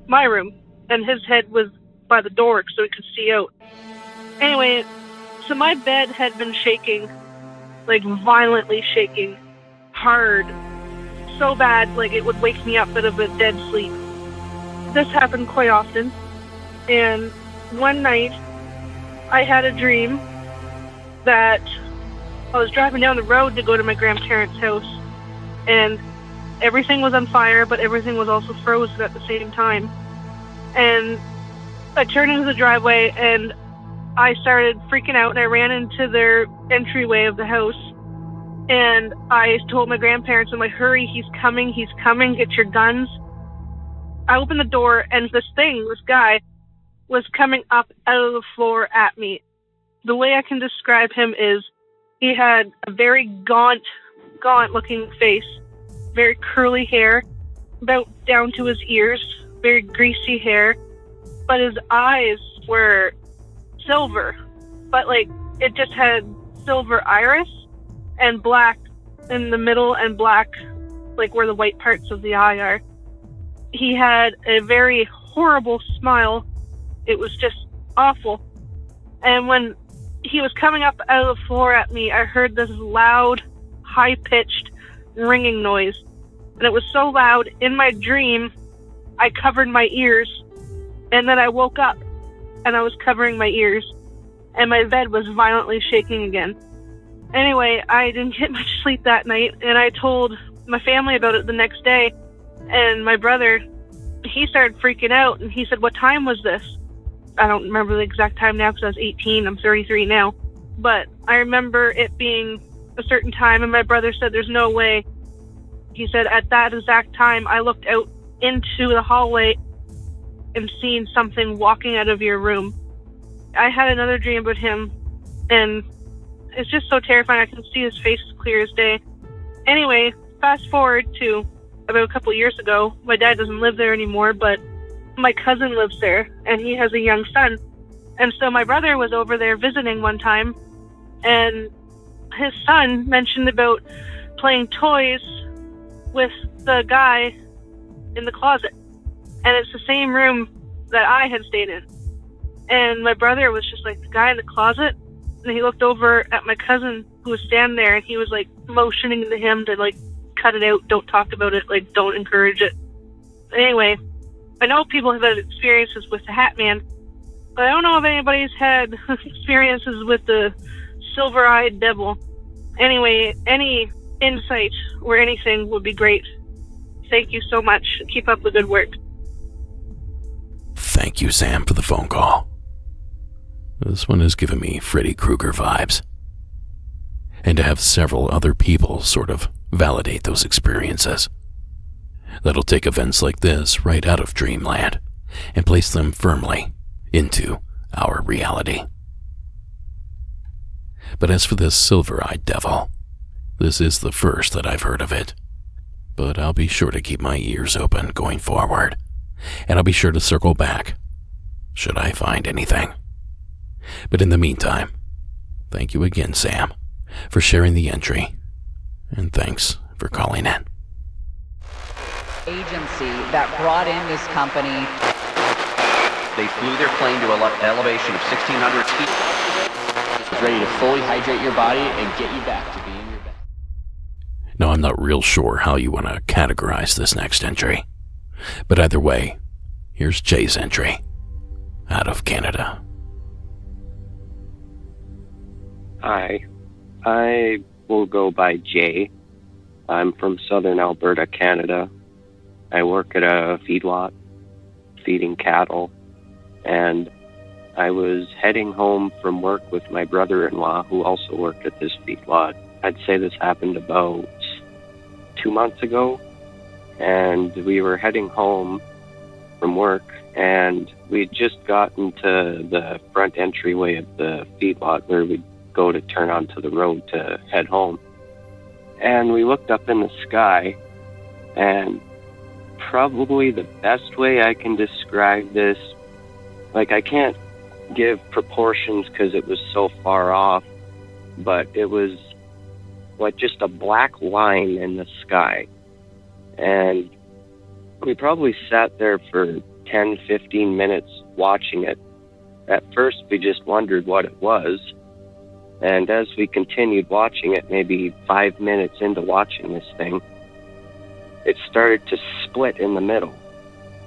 my room. And his head was by the door so he could see out. Anyway, so my bed had been shaking, like violently shaking, hard, so bad, like it would wake me up out of a dead sleep. This happened quite often. And one night, I had a dream that I was driving down the road to go to my grandparents' house, and everything was on fire, but everything was also frozen at the same time. And I turned into the driveway, and I started freaking out, and I ran into their entryway of the house. And I told my grandparents, I'm like, hurry, he's coming, get your guns. I opened the door, and this guy, was coming up out of the floor at me. The way I can describe him is he had a very gaunt looking face, very curly hair, about down to his ears, very greasy hair, but his eyes were silver, but like it just had silver iris and black in the middle and black like where the white parts of the eye are. He had a very horrible smile. It was just awful. And when he was coming up out of the floor at me, I heard this loud, high-pitched ringing noise. And it was so loud, in my dream, I covered my ears. And then I woke up, and I was covering my ears. And my bed was violently shaking again. Anyway, I didn't get much sleep that night, and I told my family about it the next day. And my brother, he started freaking out, and he said, what time was this? I don't remember the exact time now because I was 18. I'm 33 now. But I remember it being a certain time, and my brother said, there's no way. He said, at that exact time, I looked out into the hallway and seen something walking out of your room. I had another dream about him, and it's just so terrifying. I can see his face as clear as day. Anyway, fast forward to about a couple years ago. My dad doesn't live there anymore, but my cousin lives there, and he has a young son. And so my brother was over there visiting one time, and his son mentioned about playing toys with the guy in the closet. And it's the same room that I had stayed in. And my brother was just like, the guy in the closet? And he looked over at my cousin who was standing there, and he was like motioning to him to like cut it out, don't talk about it, like don't encourage it. Anyway, I know people have had experiences with the Hat Man, but I don't know if anybody's had experiences with the silver-eyed devil. Anyway, any insight or anything would be great. Thank you so much. Keep up the good work. Thank you, Sam, for the phone call. This one has given me Freddy Krueger vibes. And to have several other people sort of validate those experiences. That'll take events like this right out of dreamland and place them firmly into our reality. But as for this silver-eyed devil, this is the first that I've heard of it. But I'll be sure to keep my ears open going forward, and I'll be sure to circle back should I find anything. But in the meantime, thank you again, Sam, for sharing the entry, and thanks for calling in. Agency that brought in this company. They flew their plane to an elevation of 1,600 feet. It's ready to fully hydrate your body and get you back to being your best. Now, I'm not real sure how you want to categorize this next entry, but either way, here's Jay's entry out of Canada. Hi, I will go by Jay. I'm from southern Alberta, Canada. I work at a feedlot, feeding cattle, and I was heading home from work with my brother-in-law, who also worked at this feedlot. I'd say this happened about 2 months ago, and we were heading home from work, and we'd just gotten to the front entryway of the feedlot where we'd go to turn onto the road to head home. And we looked up in the sky, and probably the best way I can describe this, like I can't give proportions because it was so far off, but it was like just a black line in the sky. And We probably sat there for 10, 15 minutes watching it. At first, we just wondered what it was. And as we continued watching it, maybe 5 minutes into watching this thing, it started to split in the middle.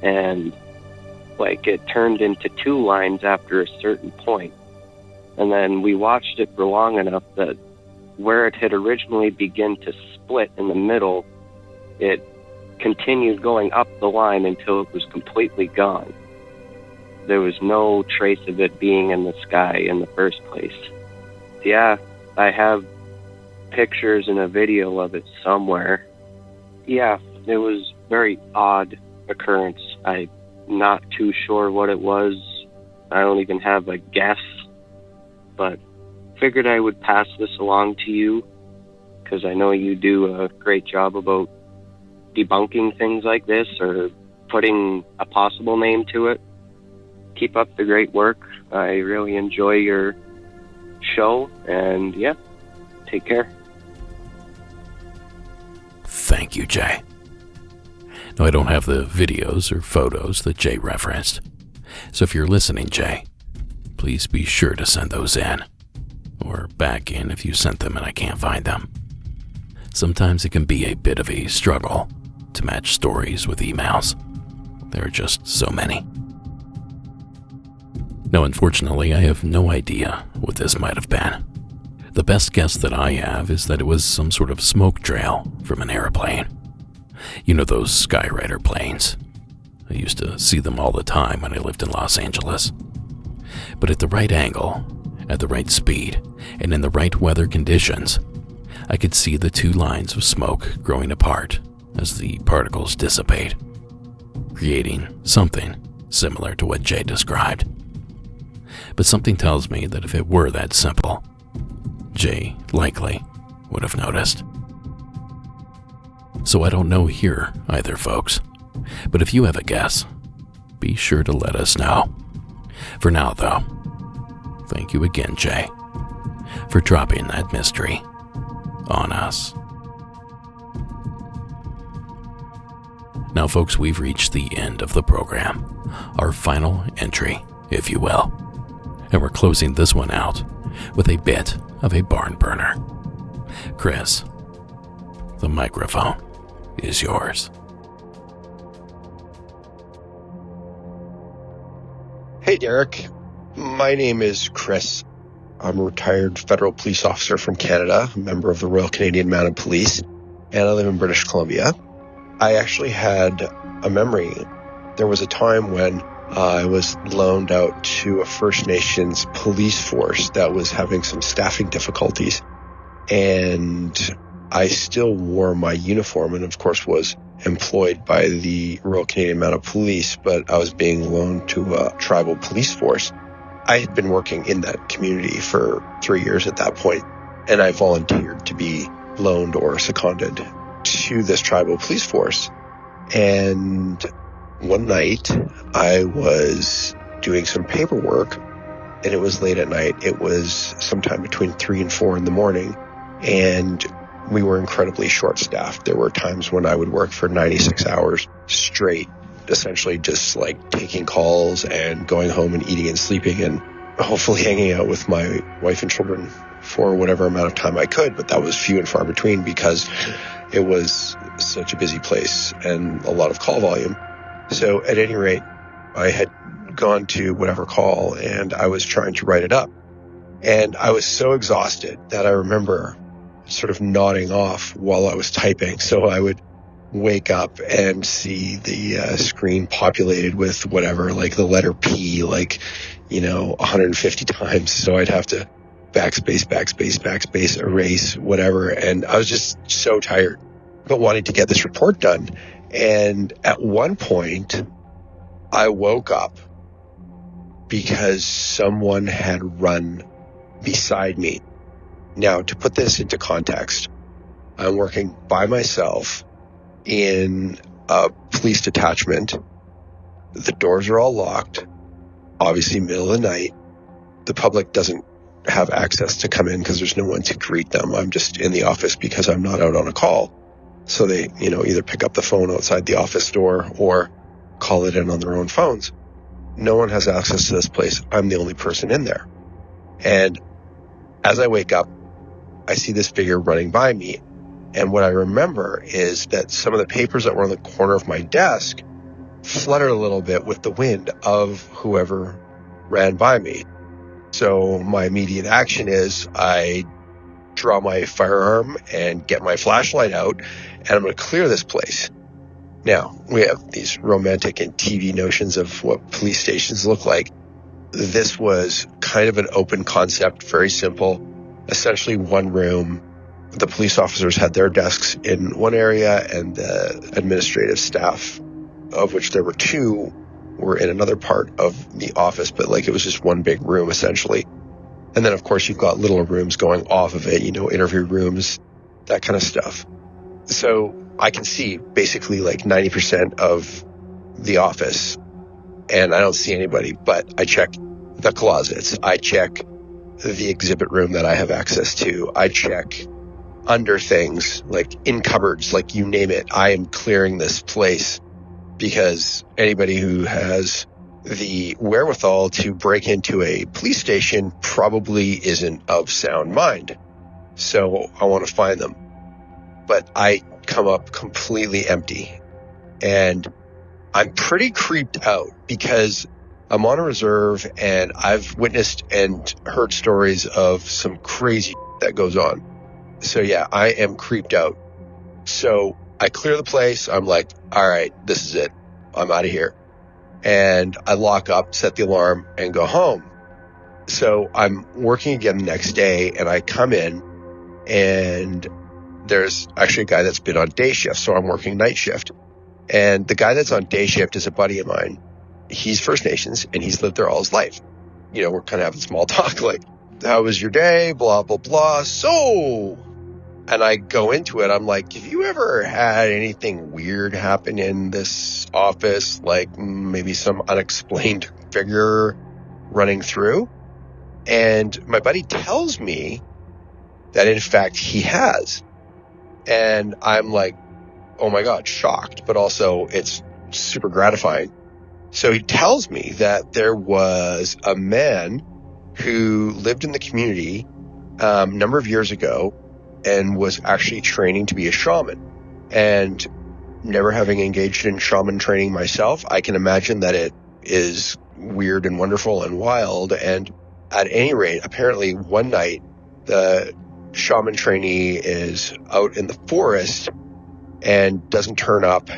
And it turned into two lines after a certain point. And then we watched it for long enough that where it had originally begun to split in the middle, it continued going up the line until it was completely gone. There was no trace of it being in the sky in the first place. Yeah, I have pictures and a video of it somewhere. Yeah, it was very odd occurrence. I'm not too sure what it was. I don't even have a guess, but figured I would pass this along to you because I know you do a great job about debunking things like this or putting a possible name to it. Keep up the great work. I really enjoy your show, and yeah, take care. Thank you, Jay. No, I don't have the videos or photos that Jay referenced. So if you're listening, Jay, please be sure to send those in. Or back in if you sent them and I can't find them. Sometimes it can be a bit of a struggle to match stories with emails. There are just so many. Now, unfortunately, I have no idea what this might have been. The best guess that I have is that it was some sort of smoke trail from an airplane. You know those Skyrider planes? I used to see them all the time when I lived in Los Angeles. But at the right angle, at the right speed, and in the right weather conditions, I could see the two lines of smoke growing apart as the particles dissipate, creating something similar to what Jay described. But something tells me that if it were that simple, Jay likely would have noticed. So I don't know here either, folks. But if you have a guess, be sure to let us know. For now, though, thank you again, Jay, for dropping that mystery on us. Now, folks, we've reached the end of the program, our final entry, if you will. And we're closing this one out with a bit of a barn burner. Chris, the microphone is yours. Hey, Derek. My name is Chris. I'm a retired federal police officer from Canada, a member of the Royal Canadian Mounted Police, and I live in British Columbia. I actually had a memory. There was a time when I was loaned out to a First Nations police force that was having some staffing difficulties. And I still wore my uniform and, of course, was employed by the Royal Canadian Mounted Police, but I was being loaned to a tribal police force. I had been working in that community for 3 years at that point, and I volunteered to be loaned or seconded to this tribal police force. And one night I was doing some paperwork, and it was late at night. It was sometime between 3 and 4 in the morning, and we were incredibly short-staffed. There were times when I would work for 96 hours straight, essentially just like taking calls and going home and eating and sleeping and hopefully hanging out with my wife and children for whatever amount of time I could. But that was few and far between because it was such a busy place and a lot of call volume. So at any rate, I had gone to whatever call and I was trying to write it up. And I was so exhausted that I remember sort of nodding off while I was typing. So I would wake up and see the screen populated with whatever, like the letter P, 150 times. So I'd have to backspace, erase, whatever. And I was just so tired, but wanting to get this report done. And at one point, I woke up because someone had run beside me. Now, to put this into context, I'm working by myself in a police detachment. The doors are all locked, obviously middle of the night. The public doesn't have access to come in because there's no one to greet them. I'm just in the office because I'm not out on a call. So they, either pick up the phone outside the office door or call it in on their own phones. No one has access to this place. I'm the only person in there. And as I wake up, I see this figure running by me. And what I remember is that some of the papers that were on the corner of my desk fluttered a little bit with the wind of whoever ran by me. So my immediate action is I draw my firearm and get my flashlight out, and I'm going to clear this place. Now, we have these romantic and TV notions of what police stations look like. This was kind of an open concept, very simple, essentially one room. The police officers had their desks in one area, and the administrative staff, of which there were two, were in another part of the office, but it was just one big room, essentially. And then, of course, you've got little rooms going off of it, interview rooms, that kind of stuff. So I can see basically 90% of the office, and I don't see anybody, but I check the closets. I check the exhibit room that I have access to. I check under things, in cupboards, you name it. I am clearing this place because anybody who has the wherewithal to break into a police station probably isn't of sound mind. So I want to find them. But I come up completely empty. And I'm pretty creeped out because I'm on a reserve and I've witnessed and heard stories of some crazy that goes on. So yeah, I am creeped out. So I clear the place. I'm like, all right, this is it. I'm out of here. And I lock up, set the alarm, and go home. So I'm working again the next day, and I come in, and there's actually a guy that's been on day shift, so I'm working night shift. And the guy that's on day shift is a buddy of mine. He's First Nations, and he's lived there all his life. We're kind of having small talk, how was your day, blah, blah, blah. So, and I go into it, I'm like, have you ever had anything weird happen in this office? Maybe some unexplained figure running through? And my buddy tells me that in fact he has. And I'm like, oh my God, shocked, but also it's super gratifying. So he tells me that there was a man who lived in the community a number of years ago and was actually training to be a shaman. And never having engaged in shaman training myself, I can imagine that it is weird and wonderful and wild. And at any rate, apparently one night, the shaman trainee is out in the forest and doesn't turn up.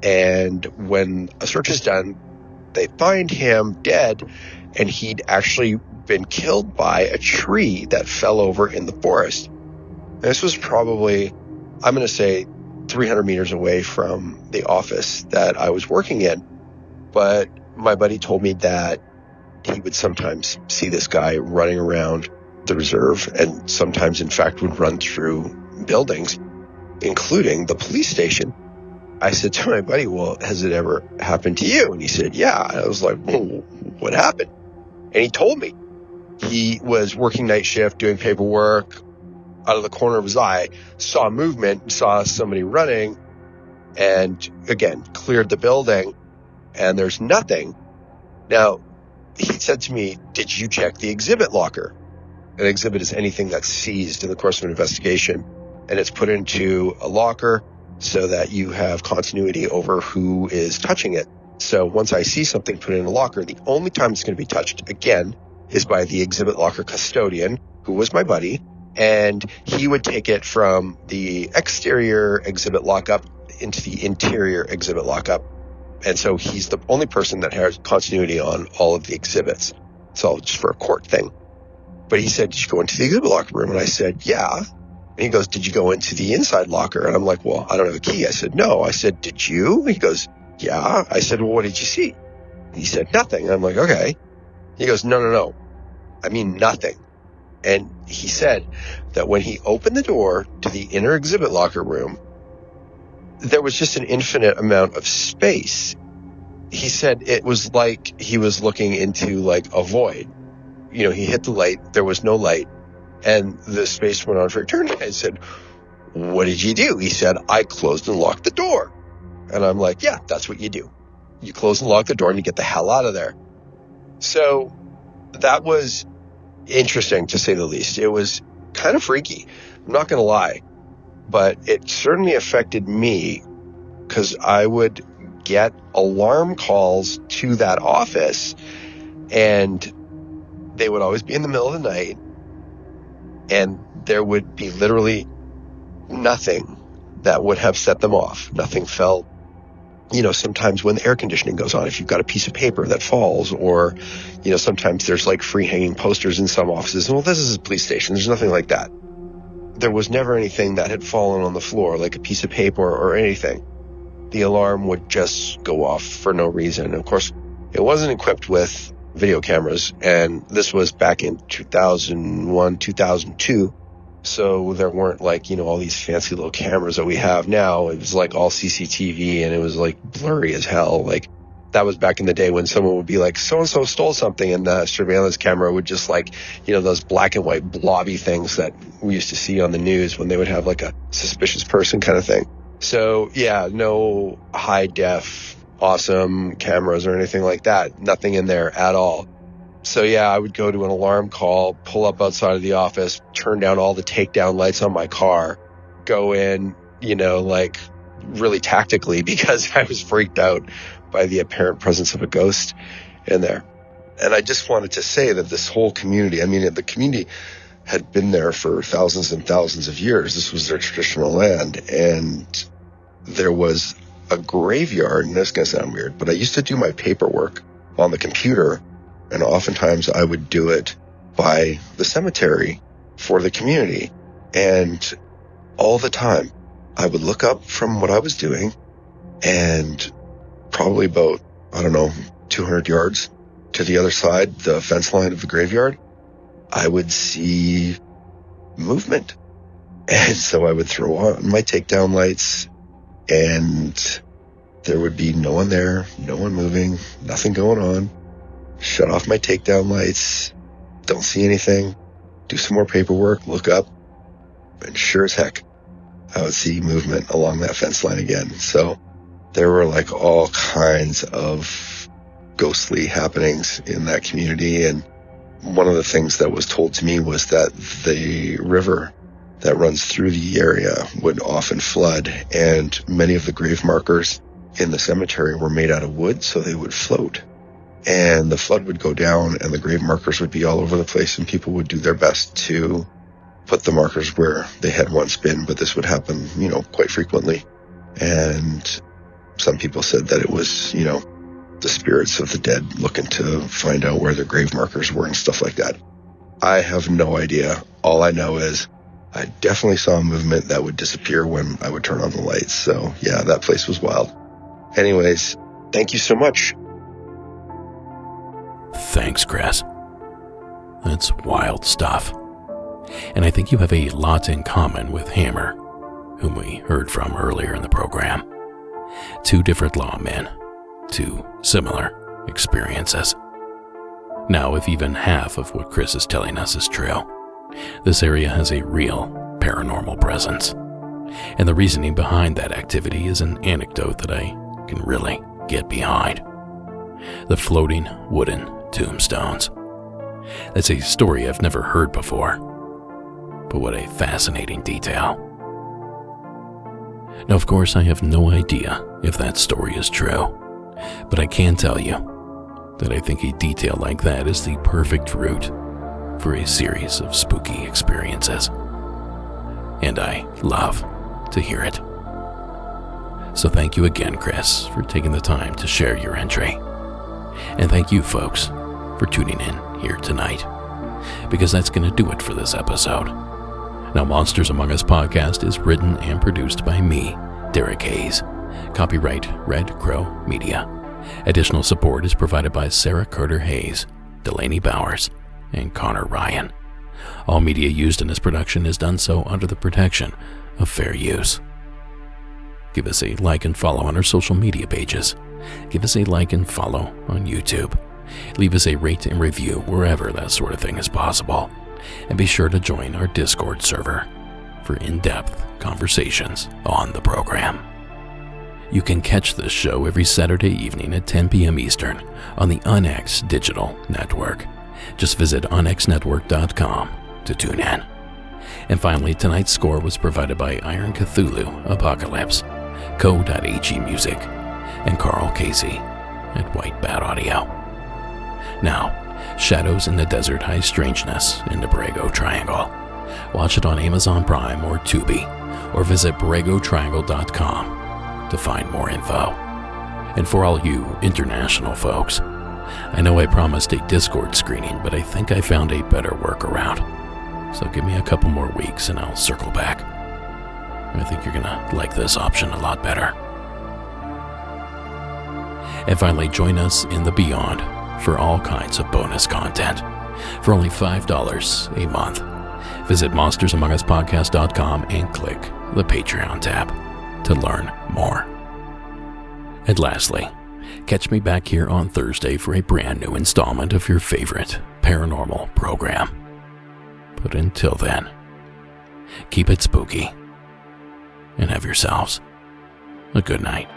And when a search is done, they find him dead, and he'd actually been killed by a tree that fell over in the forest. And this was probably, I'm going to say, 300 meters away from the office that I was working in. But my buddy told me that he would sometimes see this guy running around the reserve, and sometimes, in fact, would run through buildings, including the police station. I said to my buddy, well, has it ever happened to you? And he said, yeah. And I was like, well, what happened? And he told me. He was working night shift, doing paperwork. Out of the corner of his eye, saw movement, saw somebody running, and again, cleared the building, and there's nothing. Now, he said to me, did you check the exhibit locker? An exhibit is anything that's seized in the course of an investigation, and it's put into a locker so that you have continuity over who is touching it. So once I see something put in a locker, the only time it's going to be touched again is by the exhibit locker custodian, who was my buddy, and he would take it from the exterior exhibit lockup into the interior exhibit lockup. And so he's the only person that has continuity on all of the exhibits. It's all just for a court thing. But he said, did you go into the exhibit locker room? And I said, yeah. And he goes, did you go into the inside locker? And I'm like, well, I don't have a key. I said, no. I said, did you? He goes, yeah. I said, well, what did you see? He said, nothing. And I'm like, okay. He goes, no. I mean, nothing. And he said that when he opened the door to the inner exhibit locker room, there was just an infinite amount of space. He said it was like he was looking into a void. He hit the light, there was no light, and the space went on for eternity. I said, what did you do? He said, I closed and locked the door. And I'm like, yeah, that's what you do. You close and lock the door and you get the hell out of there. So that was interesting, to say the least. It was kind of freaky. I'm not going to lie. But it certainly affected me because I would get alarm calls to that office, and they would always be in the middle of the night, and there would be literally nothing that would have set them off. Nothing felt, sometimes when the air conditioning goes on, if you've got a piece of paper that falls, or, sometimes there's like free hanging posters in some offices. Well, this is a police station. There's nothing like that. There was never anything that had fallen on the floor, like a piece of paper or anything. The alarm would just go off for no reason. And of course, it wasn't equipped with video cameras, and this was back in 2001, 2002. So there weren't like, all these fancy little cameras that we have now. It was like all CCTV, and it was like blurry as hell. Like, that was back in the day when someone would be like, so-and-so stole something, and the surveillance camera would just like, those black and white blobby things that we used to see on the news when they would have like a suspicious person kind of thing. So yeah, no high def, awesome cameras or anything like that. Nothing in there at all. So yeah, I would go to an alarm call, pull up outside of the office, turn down all the takedown lights on my car, go in, like really tactically, because I was freaked out by the apparent presence of a ghost in there. And I just wanted to say that this whole community, the community had been there for thousands and thousands of years. This was their traditional land. And there was a graveyard, and this is going to sound weird, but I used to do my paperwork on the computer, and oftentimes I would do it by the cemetery for the community. And all the time, I would look up from what I was doing, and probably about, 200 yards to the other side, the fence line of the graveyard, I would see movement. And so I would throw on my takedown lights, and there would be no one there, no one moving, nothing going on. Shut off my takedown lights, don't see anything, do some more paperwork, look up, and sure as heck, I would see movement along that fence line again. So there were like all kinds of ghostly happenings in that community. And one of the things that was told to me was that the river that runs through the area would often flood, and many of the grave markers in the cemetery were made out of wood, so they would float. And the flood would go down, and the grave markers would be all over the place, and people would do their best to put the markers where they had once been, but this would happen, quite frequently. And some people said that it was, the spirits of the dead looking to find out where their grave markers were and stuff like that. I have no idea. All I know is I definitely saw a movement that would disappear when I would turn on the lights. So yeah, that place was wild. Anyways, thank you so much. Thanks, Chris. That's wild stuff. And I think you have a lot in common with Hammer, whom we heard from earlier in the program. Two different lawmen, two similar experiences. Now, if even half of what Chris is telling us is true, this area has a real paranormal presence. And the reasoning behind that activity is an anecdote that I can really get behind. The floating wooden tombstones. That's a story I've never heard before, but what a fascinating detail. Now, of course, I have no idea if that story is true, but I can tell you that I think a detail like that is the perfect route for a series of spooky experiences. And I love to hear it. So thank you again, Chris, for taking the time to share your entry. And thank you, folks, for tuning in here tonight, because that's going to do it for this episode. Now, Monsters Among Us podcast is written and produced by me, Derek Hayes. Copyright Red Crow Media. Additional support is provided by Sarah Carter Hayes, Delaney Bowers, and Connor Ryan. All media used in this production is done so under the protection of fair use. Give us a like and follow on our social media pages. Give us a like and follow on YouTube. Leave us a rate and review wherever that sort of thing is possible. And be sure to join our Discord server for in-depth conversations on the program. You can catch this show every Saturday evening at 10 p.m. Eastern on the UNX Digital Network. Just visit unxnetwork.com to tune in. And finally, tonight's score was provided by Iron Cthulhu Apocalypse, Co.HE Music, and Carl Casey at White Bat Audio. Now, Shadows in the Desert High Strangeness in the Borrego Triangle. Watch it on Amazon Prime or Tubi, or visit borregotriangle.com to find more info. And for all you international folks, I know I promised a Discord screening, but I think I found a better workaround. So give me a couple more weeks and I'll circle back. I think you're gonna like this option a lot better. And finally, join us in the Beyond for all kinds of bonus content for only $5 a month. Visit monstersamonguspodcast.com and click the Patreon tab to learn more. And lastly, catch me back here on Thursday for a brand new installment of your favorite paranormal program. But until then, keep it spooky and have yourselves a good night.